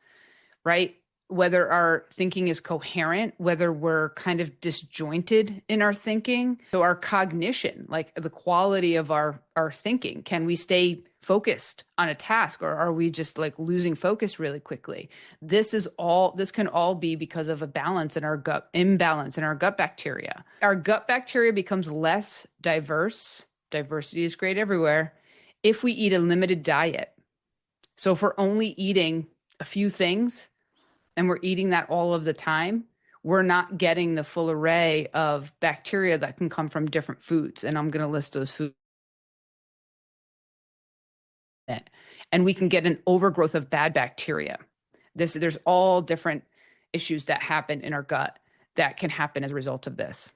right? Whether our thinking is coherent, whether we're kind of disjointed in our thinking. So our cognition, like the quality of our thinking, can we stay focused on a task, or are we just like losing focus really quickly? This can all be because of imbalance in our gut bacteria. Our gut bacteria becomes less diverse. Diversity is great everywhere if we eat a limited diet. So if we're only eating a few things, and we're eating that all of the time, we're not getting the full array of bacteria that can come from different foods. And I'm going to list those foods. And we can get an overgrowth of bad bacteria. There's all different issues that happen in our gut that can happen as a result of this.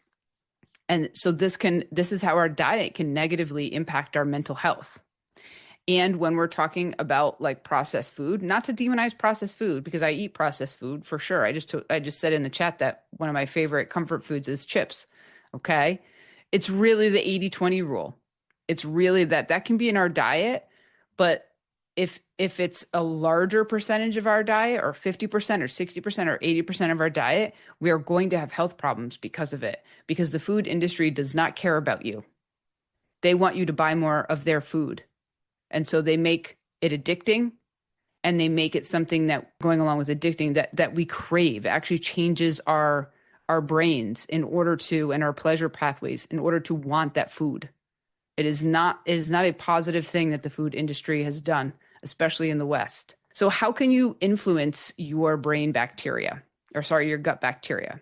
And so this is how our diet can negatively impact our mental health. And when we're talking about like processed food, not to demonize processed food, because I eat processed food for sure. I just said in the chat that one of my favorite comfort foods is chips. Okay. It's really the 80-20 rule. It's really that can be in our diet, but if it's a larger percentage of our diet, or 50% or 60% or 80% of our diet, we are going to have health problems because of it, because the food industry does not care about you. They want you to buy more of their food. And so they make it addicting, and they make it something that, going along with addicting, that we crave. It actually changes our brains and our pleasure pathways in order to want that food. It is not a positive thing that the food industry has done, especially in the West. So how can you influence your brain bacteria, your gut bacteria?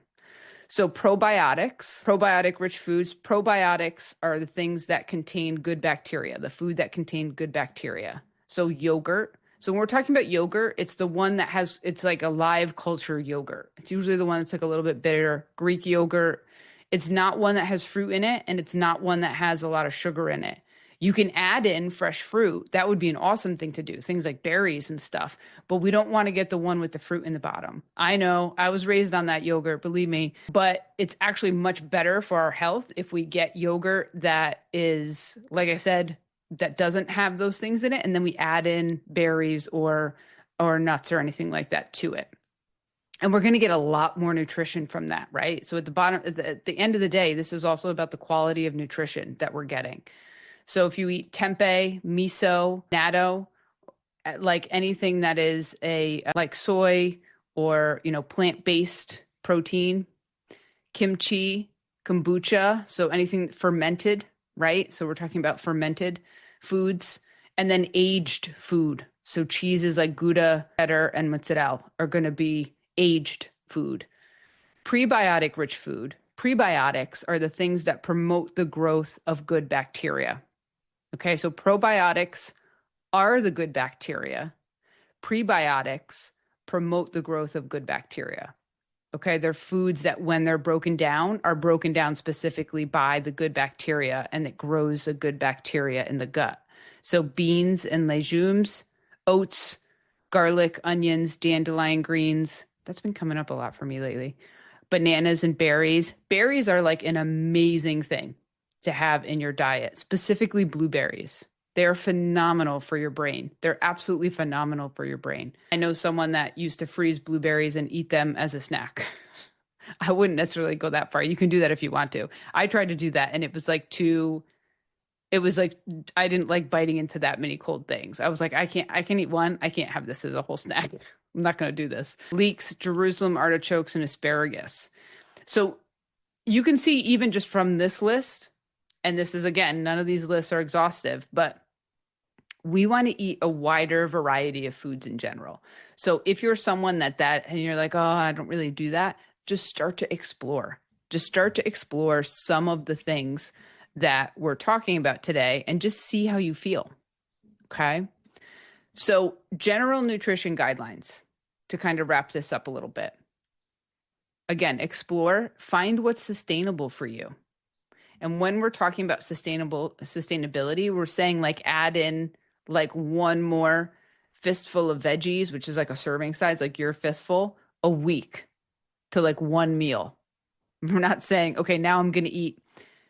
So probiotic rich foods, probiotics are the things that contain good bacteria, the food that contain good bacteria. So yogurt. So when we're talking about yogurt, it's the one it's like a live culture yogurt. It's usually the one that's like a little bit bitter. Greek yogurt. It's not one that has fruit in it, and it's not one that has a lot of sugar in it. You can add in fresh fruit. That would be an awesome thing to do, things like berries and stuff. But we don't want to get the one with the fruit in the bottom. I know I was raised on that yogurt, believe me, but it's actually much better for our health if we get yogurt that is, like I said, that doesn't have those things in it. And then we add in berries or nuts or anything like that to it. And we're going to get a lot more nutrition from that, right? So at the bottom, at the end of the day, this is also about the quality of nutrition that we're getting. So if you eat tempeh, miso, natto, like anything that is like soy or, plant-based protein, kimchi, kombucha, so anything fermented, right? So we're talking about fermented foods, and then aged food. So cheeses like Gouda, cheddar, and mozzarella are going to be aged food. Prebiotic rich food. Prebiotics are the things that promote the growth of good bacteria. Okay, so probiotics are the good bacteria. Prebiotics promote the growth of good bacteria. Okay, they're foods that when they're broken down are broken down specifically by the good bacteria, and it grows a good bacteria in the gut. So beans and legumes, oats, garlic, onions, dandelion greens. That's been coming up a lot for me lately. Bananas and berries. Berries are like an amazing thing to have in your diet, specifically blueberries. They're phenomenal for your brain. They're absolutely phenomenal for your brain. I know someone that used to freeze blueberries and eat them as a snack. I wouldn't necessarily go that far. You can do that if you want to. I tried to do that, and it was like I didn't like biting into that many cold things. I was like, I can eat one. I can't have this as a whole snack. I'm not going to do this. Leeks, Jerusalem artichokes, and asparagus. So you can see even just from this list, and this is, again, none of these lists are exhaustive, but we want to eat a wider variety of foods in general. So if you're someone and you're like, oh, I don't really do that, just start to explore. Just start to explore some of the things that we're talking about today and just see how you feel. Okay. So general nutrition guidelines to kind of wrap this up a little bit. Again, explore, find what's sustainable for you. And when we're talking about sustainability, we're saying like add in like one more fistful of veggies, which is like a serving size, like your fistful a week to like one meal. We're not saying, okay, now I'm going to eat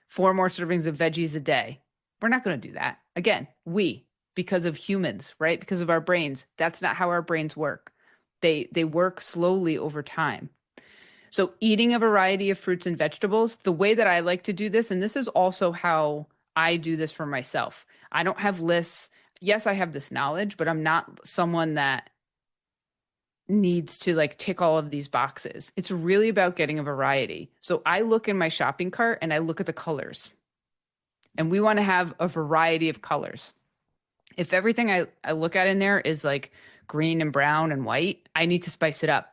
4 more servings of veggies a day. We're not going to do that. Again, because of humans, right? Because of our brains. That's not how our brains work. They work slowly over time. So eating a variety of fruits and vegetables, the way that I like to do this, and this is also how I do this for myself. I don't have lists. Yes, I have this knowledge, but I'm not someone that needs to like tick all of these boxes. It's really about getting a variety. So I look in my shopping cart and I look at the colors. And we want to have a variety of colors. If everything I look at in there is like green and brown and white, I need to spice it up.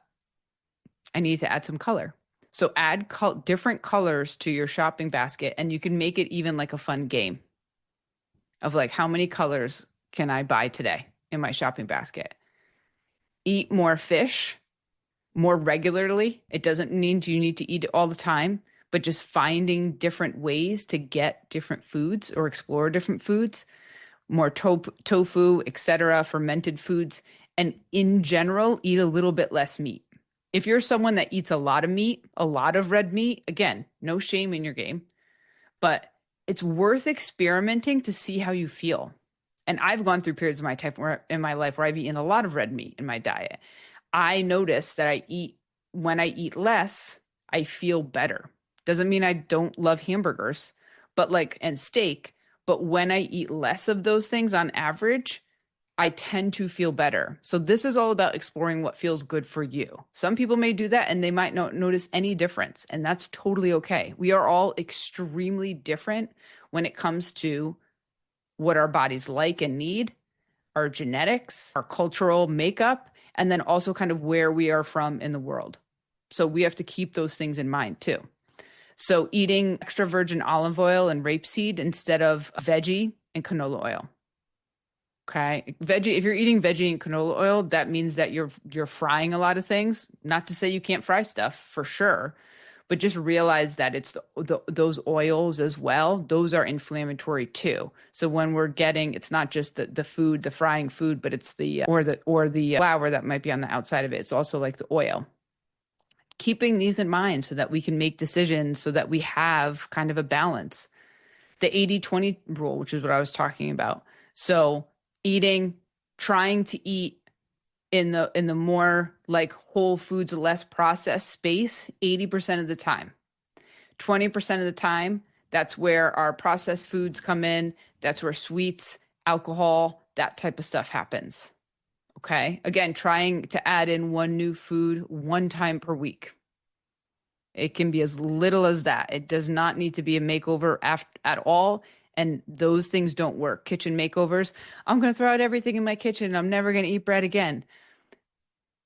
I need to add some color. So add different colors to your shopping basket, and you can make it even like a fun game of like, how many colors can I buy today in my shopping basket? Eat more fish more regularly. It doesn't mean you need to eat it all the time, but just finding different ways to get different foods or explore different foods, more tofu, etc., fermented foods, and in general, eat a little bit less meat. If you're someone that eats a lot of meat, a lot of red meat, again, no shame in your game, but it's worth experimenting to see how you feel. And I've gone through periods in my life where I've eaten a lot of red meat in my diet. I notice that when I eat less, I feel better. Doesn't mean I don't love hamburgers, and steak, but when I eat less of those things on average, I tend to feel better. So this is all about exploring what feels good for you. Some people may do that and they might not notice any difference, and that's totally okay. We are all extremely different when it comes to what our bodies like and need, our genetics, our cultural makeup, and then also kind of where we are from in the world. So we have to keep those things in mind too. So eating extra virgin olive oil and rapeseed instead of veggie and canola oil. Okay. If you're eating veggie and canola oil, that means that you're frying a lot of things. Not to say you can't fry stuff, for sure, But just realize that it's those oils as well. Those are inflammatory too. So when we're getting, it's not just the food, the frying food, but it's the flour that might be on the outside of it. It's also like the oil. Keeping these in mind so that we can make decisions so that we have kind of a balance. The 80-20 rule, which is what I was talking about. So trying to eat in the more like whole foods, less processed space 80% of the time. 20% of the time, that's where our processed foods come in. That's where sweets, alcohol, that type of stuff happens. Okay. Again, trying to add in one new food one time per week. It can be as little as that. It does not need to be a makeover at all. And those things don't work. Kitchen makeovers. I'm going to throw out everything in my kitchen. I'm never going to eat bread again.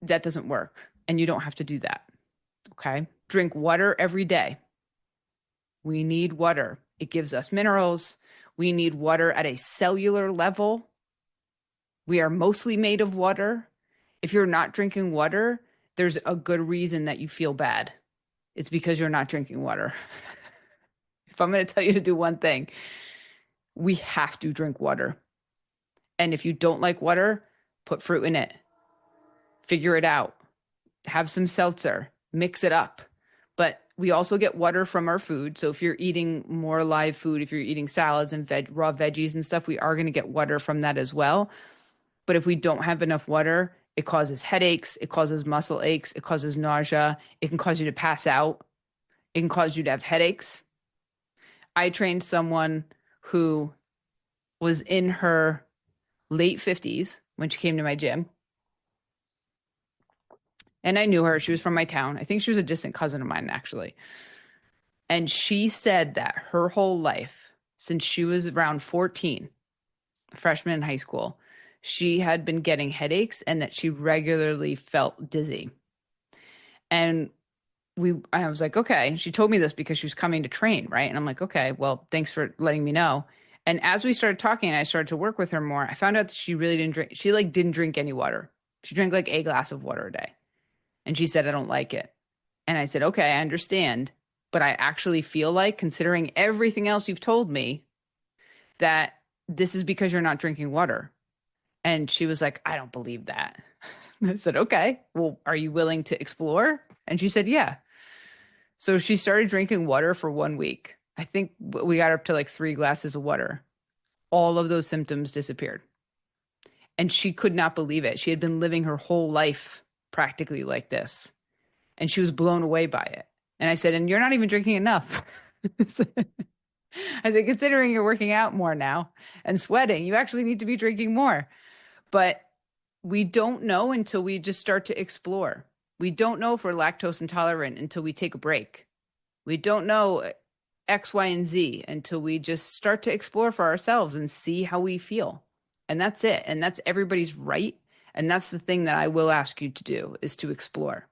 That doesn't work. And you don't have to do that. Okay. Drink water every day. We need water. It gives us minerals. We need water at a cellular level. We are mostly made of water. If you're not drinking water, there's a good reason that you feel bad. It's because you're not drinking water. If I'm going to tell you to do one thing, we have to drink water. And if you don't like water, put fruit in it. Figure it out. Have some seltzer. Mix it up. But we also get water from our food. So if you're eating more live food, if you're eating salads and raw veggies and stuff, we are going to get water from that as well. But if we don't have enough water, it causes headaches, it causes muscle aches, it causes nausea, it can cause you to pass out, it can cause you to have headaches. I trained someone who was in her late 50s when she came to my gym. And I knew her. She was from my town. I think she was a distant cousin of mine, actually. And she said that her whole life, since she was around 14, a freshman in high school, she had been getting headaches and that she regularly felt dizzy. And I was like, okay. She told me this because she was coming to train, right? And I'm like, okay, well, thanks for letting me know. And as we started talking and I started to work with her more, I found out that she really didn't drink. She didn't drink any water. She drank like a glass of water a day. And she said, I don't like it. And I said, okay, I understand. But I actually feel like, considering everything else you've told me, that this is because you're not drinking water. And she was like, I don't believe that. I said, okay, well, are you willing to explore? And she said, yeah. So she started drinking water for 1 week. I think we got up to like 3 glasses of water. All of those symptoms disappeared. And she could not believe it. She had been living her whole life practically like this. And she was blown away by it. And I said, and you're not even drinking enough. I said, considering you're working out more now and sweating, you actually need to be drinking more. But we don't know until we just start to explore. We don't know if we're lactose intolerant until we take a break. We don't know X, Y, and Z until we just start to explore for ourselves and see how we feel. And that's it. And that's everybody's right. And that's the thing that I will ask you to do, is to explore.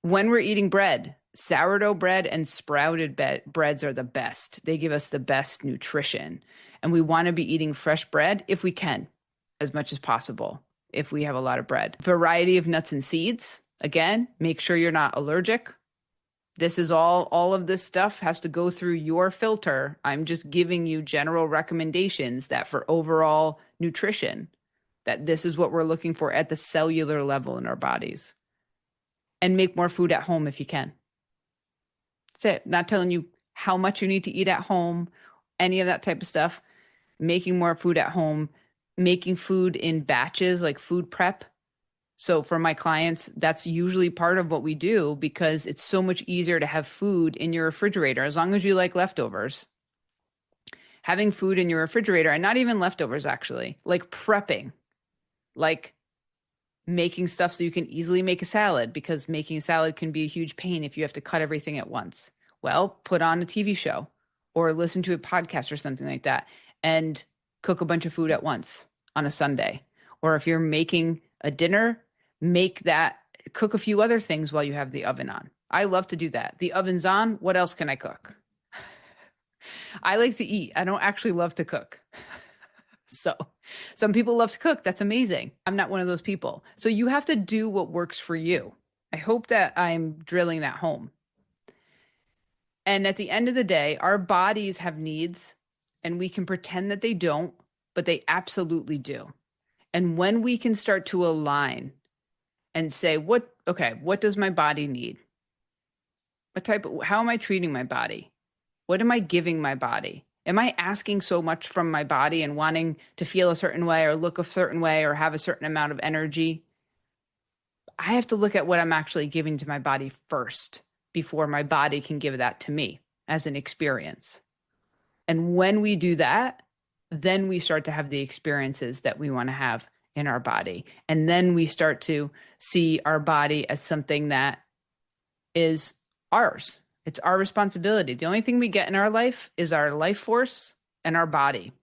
When we're eating bread, sourdough bread and sprouted breads are the best. They give us the best nutrition. And we want to be eating fresh bread if we can, as much as possible, if we have a lot of bread. Variety of nuts and seeds. Again, make sure you're not allergic. This is all of this stuff has to go through your filter. I'm just giving you general recommendations that for overall nutrition, that this is what we're looking for at the cellular level in our bodies. And make more food at home if you can. That's it. Not telling you how much you need to eat at home, any of that type of stuff. Making more food at home, making food in batches, like food prep. So for my clients, that's usually part of what we do because it's so much easier to have food in your refrigerator, as long as you like leftovers. Having food in your refrigerator, and not even leftovers actually, like prepping, like making stuff so you can easily make a salad, because making a salad can be a huge pain if you have to cut everything at once. Well, put on a TV show or listen to a podcast or something like that and cook a bunch of food at once on a Sunday. Or if you're making a dinner, cook a few other things while you have the oven on. I love to do that. The oven's on. What else can I cook? I like to eat. I don't actually love to cook. So some people love to cook. That's amazing. I'm not one of those people. So you have to do what works for you. I hope that I'm drilling that home. And at the end of the day, our bodies have needs and we can pretend that they don't, but they absolutely do. And when we can start to align and say, what does my body need? How am I treating my body? What am I giving my body? Am I asking so much from my body and wanting to feel a certain way or look a certain way or have a certain amount of energy? I have to look at what I'm actually giving to my body first before my body can give that to me as an experience. And when we do that, then we start to have the experiences that we want to have in our body. And then we start to see our body as something that is ours. It's our responsibility. The only thing we get in our life is our life force and our body.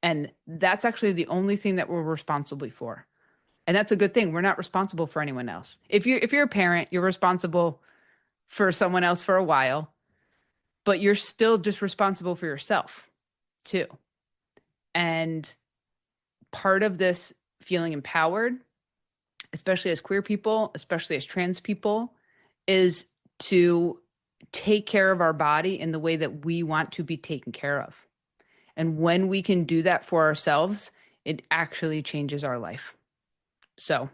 And that's actually the only thing that we're responsible for. And that's a good thing. We're not responsible for anyone else. If you're a parent, you're responsible for someone else for a while, but you're still just responsible for yourself too. And part of this feeling empowered, especially as queer people, especially as trans people, is to take care of our body in the way that we want to be taken care of. And when we can do that for ourselves, it actually changes our life. So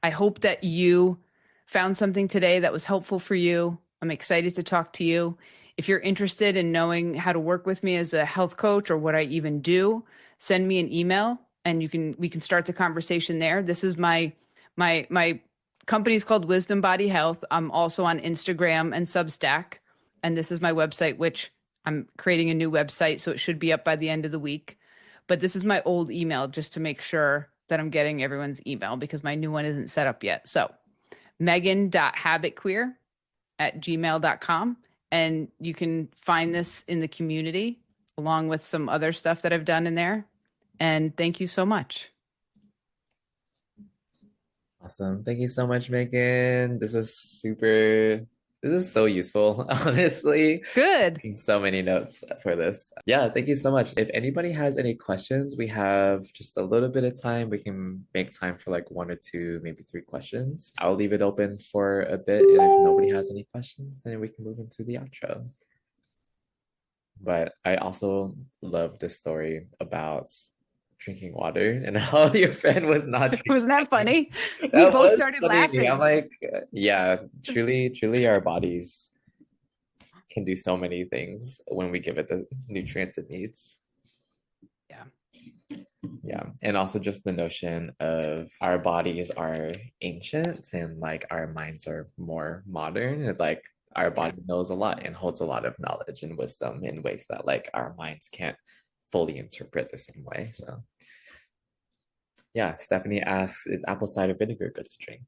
I hope that you found something today that was helpful for you. I'm excited to talk to you. If you're interested in knowing how to work with me as a health coach or what I even do, send me an email and we can start the conversation there. This is my company is called Wisdom Body Health. I'm also on Instagram and Substack, and this is my website, which I'm creating a new website, so it should be up by the end of the week. But this is my old email just to make sure that I'm getting everyone's email because my new one isn't set up yet. So megan.habitqueer@gmail.com. And you can find this in the community along with some other stuff that I've done in there. And thank you so much. Awesome. Thank you so much, Megan. This is so useful, honestly. Good. Taking so many notes for this. Yeah, thank you so much. If anybody has any questions, we have just a little bit of time. We can make time for like one or two, maybe three questions. I'll leave it open for a bit. And if nobody has any questions, then we can move into the outro. But I also love the story about drinking water and how your friend was not Wasn't that drinking. funny? We That both was started funny. I'm laughing. like, yeah, truly, our bodies can do so many things when we give it the nutrients it needs. Yeah. Yeah. And also just the notion of our bodies are ancient and like our minds are more modern. And like our Yeah. body knows a lot and holds a lot of knowledge and wisdom in ways that like our minds can't fully interpret the same way. So yeah, Stephanie asks, is apple cider vinegar good to drink?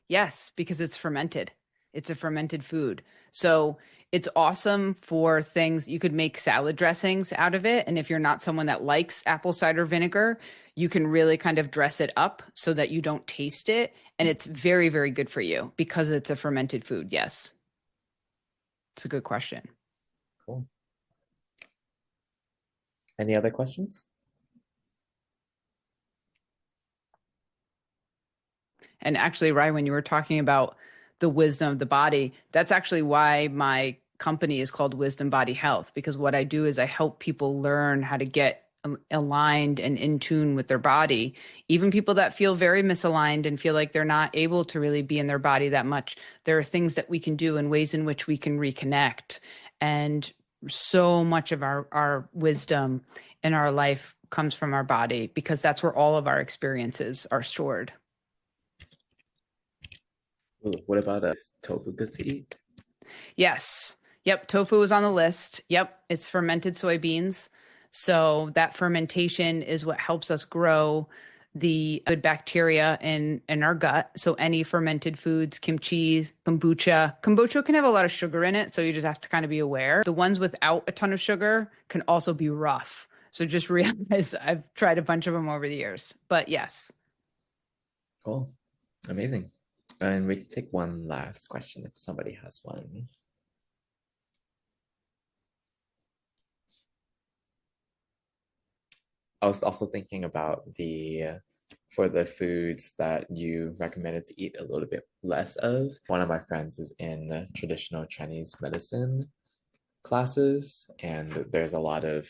Yes, because it's fermented. It's a fermented food. So it's awesome for things. You could make salad dressings out of it. And if you're not someone that likes apple cider vinegar, you can really kind of dress it up so that you don't taste it. And it's very, very good for you because it's a fermented food. Yes. It's a good question. Cool. Any other questions? And actually, Ryan, when you were talking about the wisdom of the body, that's actually why my company is called Wisdom Body Health, because what I do is I help people learn how to get aligned and in tune with their body. Even people that feel very misaligned and feel like they're not able to really be in their body that much, there are things that we can do and ways in which we can reconnect. And so much of our wisdom in our life comes from our body because that's where all of our experiences are stored. Ooh, what about us? Tofu good to eat? Yes. Yep. Tofu is on the list. Yep. It's fermented soybeans. So that fermentation is what helps us grow the good bacteria in our gut. So any fermented foods, kimchi, kombucha can have a lot of sugar in it. So you just have to kind of be aware. The ones without a ton of sugar can also be rough. So just realize I've tried a bunch of them over the years. But yes. Cool. Amazing. And we can take one last question if somebody has one. I was also thinking about the for the foods that you recommended to eat a little bit less of. One of my friends is in traditional Chinese medicine classes, and there's a lot of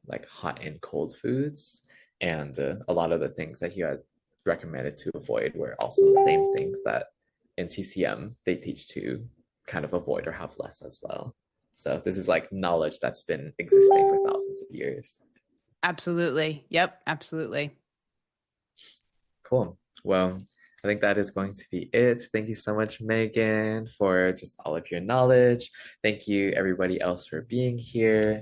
like hot and cold foods, and a lot of the things that he had recommended to avoid were also the same things that in TCM they teach to kind of avoid or have less as well. So this is like knowledge that's been existing for thousands of years. Absolutely. Yep, absolutely. Cool. Well, I think that is going to be it. Thank you so much, Megan, for just all of your knowledge. Thank you, everybody else, for being here.